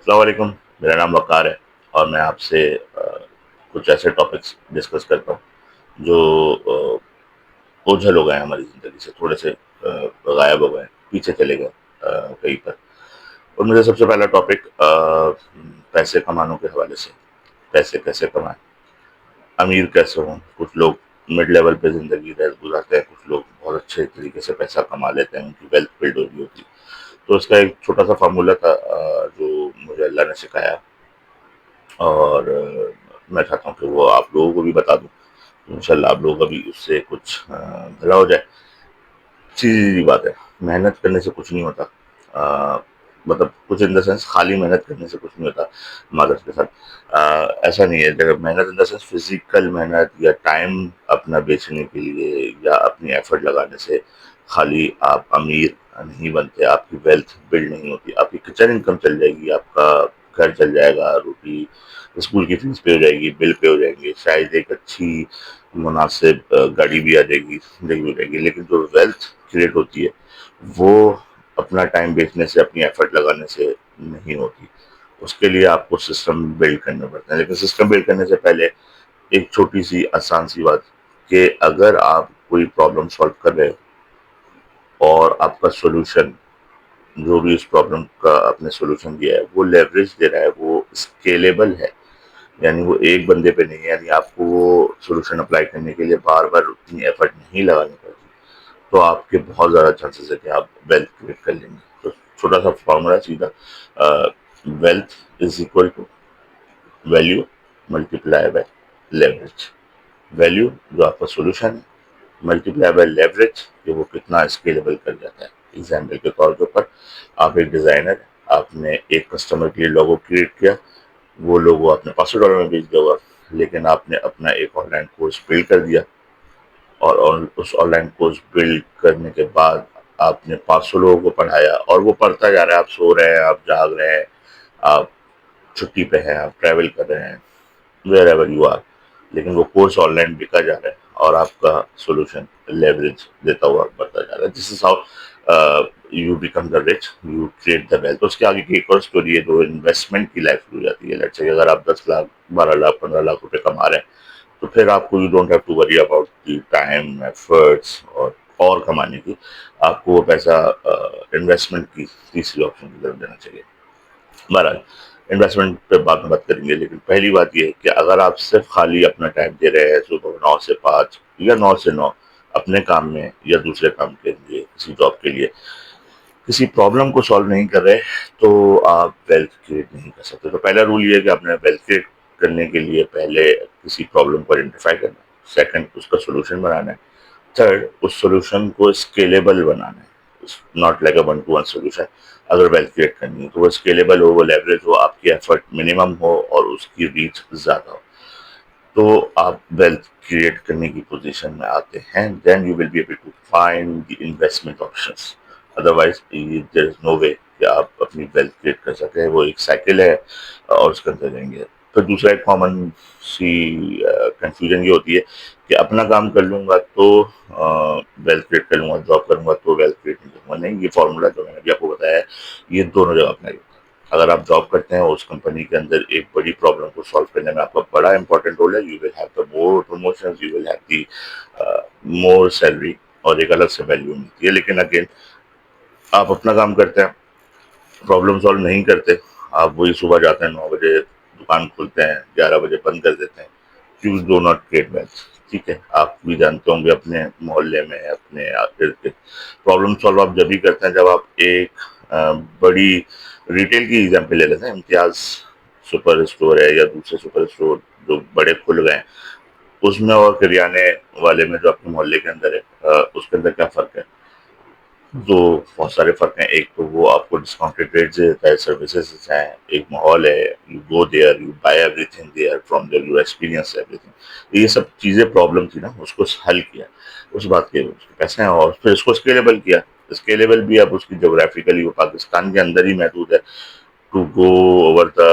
السلام علیکم. میرا نام وقار ہے اور میں آپ سے کچھ ایسے ٹاپکس ڈسکس کرتا ہوں جو اوجھل ہو گئے ہیں ہماری زندگی سے، تھوڑے سے غائب ہو گئے، پیچھے چلے گئے کہیں پر. اور مجھے سب سے پہلا ٹاپک پیسے کمانے کے حوالے سے. پیسے کیسے کمائیں، امیر کیسے ہوں. کچھ لوگ مڈ لیول پہ زندگی گزارتے ہیں، کچھ لوگ بہت اچھے طریقے سے پیسہ کما لیتے ہیں، ان کی ویلتھ بلڈ ہو رہی ہوتی ہے. تو اس کا ایک چھوٹا سا فارمولا تھا جو مجھے اللہ نے سکھایا، اور میں چاہتا ہوں کہ وہ آپ لوگوں کو بھی بتا دوں. انشاءاللہ آپ لوگوں کا بھی اس سے کچھ بھلا ہو جائے. سیدھی بات ہے، محنت کرنے سے کچھ نہیں ہوتا. مطلب کچھ ان دا سینس خالی محنت کرنے سے کچھ نہیں ہوتا. معذرت کے ساتھ ایسا نہیں ہے. جب محنت ان دا سینس فزیکل محنت یا ٹائم اپنا بیچنے کے لیے یا اپنی ایفرٹ لگانے سے خالی آپ امیر نہیں بنتے. آپ کی ویلتھ بلڈ نہیں ہوتی. آپ کی کچن انکم چل جائے گی، آپ کا گھر چل جائے گا، روٹی اسکول کی فیس پہ ہو جائے گی، بل پہ ہو جائیں گے، شاید ایک اچھی مناسب گاڑی بھی آ جائے گی، زندگی ہو جائے گی. لیکن جو ویلتھ کریٹ ہوتی ہے وہ اپنا ٹائم بیچنے سے، اپنی ایفرٹ لگانے سے نہیں ہوتی. اس کے لیے آپ کو سسٹم بلڈ کرنا پڑتا ہے. لیکن سسٹم بلڈ کرنے سے پہلے ایک چھوٹی سی آسان سی بات کہ اگر آپ کوئی پرابلم سالو کر رہے ہو اور آپ کا سولوشن، جو بھی اس پرابلم کا آپ نے سولوشن دیا ہے وہ لیوریج دے رہا ہے، وہ اسکیلیبل ہے، یعنی وہ ایک بندے پہ نہیں ہے، یعنی آپ کو وہ سولوشن اپلائی کرنے کے لیے بار بار اتنی ایفرٹ نہیں لگانی پڑتی، تو آپ کے بہت زیادہ چانسز ہے کہ آپ ویلتھ کریٹ کر لیں گے. تو چھوٹا سا فارمولا سیدھا، wealth is equal to value multiply by leverage. Value جو آپ کا سولوشن ہے، ملٹی پلائی بائی لیوریج کہ وہ کتنا اسکیلیبل کر جاتا ہے. ایگزامپل کے طور کے اوپر، آپ ایک ڈیزائنر، آپ نے ایک کسٹمر کے لیے لوگو کریٹ کیا، وہ لوگو آپ نے $500 میں بیچ دیا ہوا، لیکن آپ نے اپنا ایک آن لائن کورس بلڈ کر دیا، اور اس آن لائن کورس بلڈ کرنے کے بعد آپ نے 500 لوگوں کو پڑھایا، اور وہ پڑھتا جا رہا ہے. آپ سو رہے ہیں، آپ جاگ رہے ہیں، آپ چھٹی پہ ہیں، آپ ٹریول کر رہے ہیں، ویئر ایور یو آر، لیکن وہ کورس آن لائن بکا جا رہا ہے اور آپ کا سولوشن لیوریج دیتا ہوا بڑھتا جا رہا ہے. This is how you become the rich, you create the wealth. اس کے آگے کی ایک اور اسٹوری ہے جو انویسٹمنٹ کی لائف ہو جاتی ہے. لیٹس سے اگر آپ 10 لاکھ، 12 لاکھ، 15 لاکھ روپے کما رہے ہیں، تو پھر آپ کو you don't have to worry about the time, efforts اور کمانے کی. آپ کو وہ پیسہ انویسٹمنٹ کی تیسری آپشن کی طرف دینا چاہیے. بہرحال انویسٹمنٹ پہ بعد میں بات کریں گے، لیکن پہلی بات یہ ہے کہ اگر آپ صرف خالی اپنا ٹائم دے رہے ہیں صبح 9 سے 5 یا 9 سے 9 اپنے کام میں یا دوسرے کام کے لیے، کسی جاب کے لیے، کسی پرابلم کو سالو نہیں کر رہے، تو آپ ویلتھ کریٹ نہیں کر سکتے. تو پہلا رول یہ ہے کہ آپ نے ویلتھ کریٹ کرنے کے لیے پہلے کسی پرابلم کو آئیڈینٹیفائی کرنا ہے، سیکنڈ اس کا سولوشن بنانا ہے، تھرڈ اس سولوشن کو اسکیلیبل بنانا ہے. Not like a one to one solution. اگر ویلتھ کریٹ کرنی ہے تو وہ اسکیلیبل ہو، وہ لیوریج ہو، آپ کی ایفرٹ منیمم ہو اور اس کی ریچ زیادہ ہو، تو آپ ویلتھ کریٹ کرنے کی پوزیشن میں آتے ہیں. Then you will be able to find the investment options. Otherwise there is no way کہ آپ اپنی ویلتھ کریٹ کر سکیں. وہ ایک سائیکل ہے اور اس کے اندر رہیں گے. پھر دوسرا ایک کامن سی کنفیوژن یہ ہوتی ہے کہ اپنا کام کر لوں گا تو ویلتھ کریٹ کر لوں گا، جاب کروں گا تو ویلتھ کریٹ نہیں کروں گا. نہیں، یہ فارمولا جو میں نے ابھی آپ کو بتایا ہے یہ دونوں جگہ اپنا ہوتا ہے. اگر آپ جاب کرتے ہیں اس کمپنی کے اندر ایک بڑی پرابلم کو سالو کرنے میں آپ کا بڑا امپورٹنٹ رول ہے، you will have the more promotion, you will have the more salary, اور ایک الگ سے ویلیو ملتی ہے. لیکن اگین آپ اپنا کام کرتے ہیں، پرابلم سالو نہیں کرتے، آپ وہی صبح جاتے ہیں 9 بجے، دکان کھولتے ہیں 11 بجے بند کر دیتے ہیں. You do not create wealth. ٹھیک ہے، آپ بھی جانتے ہوں گے اپنے محلے میں، اپنے ارد گرد پرابلم سالو آپ جب بھی کرتے ہیں جب آپ ایک بڑی ریٹیل کی ایگزامپل لے لیتے ہیں. امتیاز سپر اسٹور ہے یا دوسرے سپر اسٹور جو بڑے کھل گئے ہیں، اس میں اور کریانے والے میں جو اپنے محلے کے اندر ہے، اس کے اندر کیا فرق ہے؟ تو بہت سارے فرق ہیں. ایک تو وہ آپ کو ڈسکاؤنٹڈ ریٹ سے دیتا ہے، سروسز ہیں، ایک ماحول ہے، you go there, you buy everything there from there, you experience everything. یہ سب چیزیں پرابلم تھی نا، اس کو حل کیا، اس بات کے پیسے ہیں، اور پھر اس کو اسکیلیبل کیا. اسکیلیبل بھی اب اس کی جغرافیکلی وہ پاکستان کے اندر ہی محدود ہے. To go over the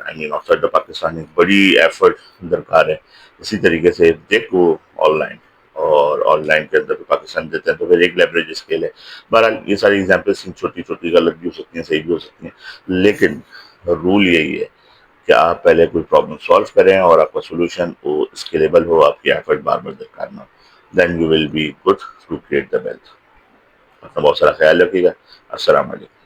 I mean out Pakistan ایک بڑی ایفرٹ درکار ہے. اسی طریقے سے دیکھ گو آن لائن اور آن لائن کے اندر پاکستان دیتے ہیں تو پھر ایک لیوریج اسکیل ہے. بہرحال یہ ساری ایگزامپلس چھوٹی چھوٹی غلط بھی ہو سکتی ہیں، صحیح بھی ہو سکتی ہیں، لیکن رول یہی ہے کہ آپ پہلے کوئی پرابلم سالو کریں اور آپ کا سولوشن وہ اسکیلیبل ہو، آپ کی ایفرٹ بار بار درکار نہ ہو، then you will be good to create the wealth. اپنا بہت سارا خیال رکھیے گا. السلام علیکم.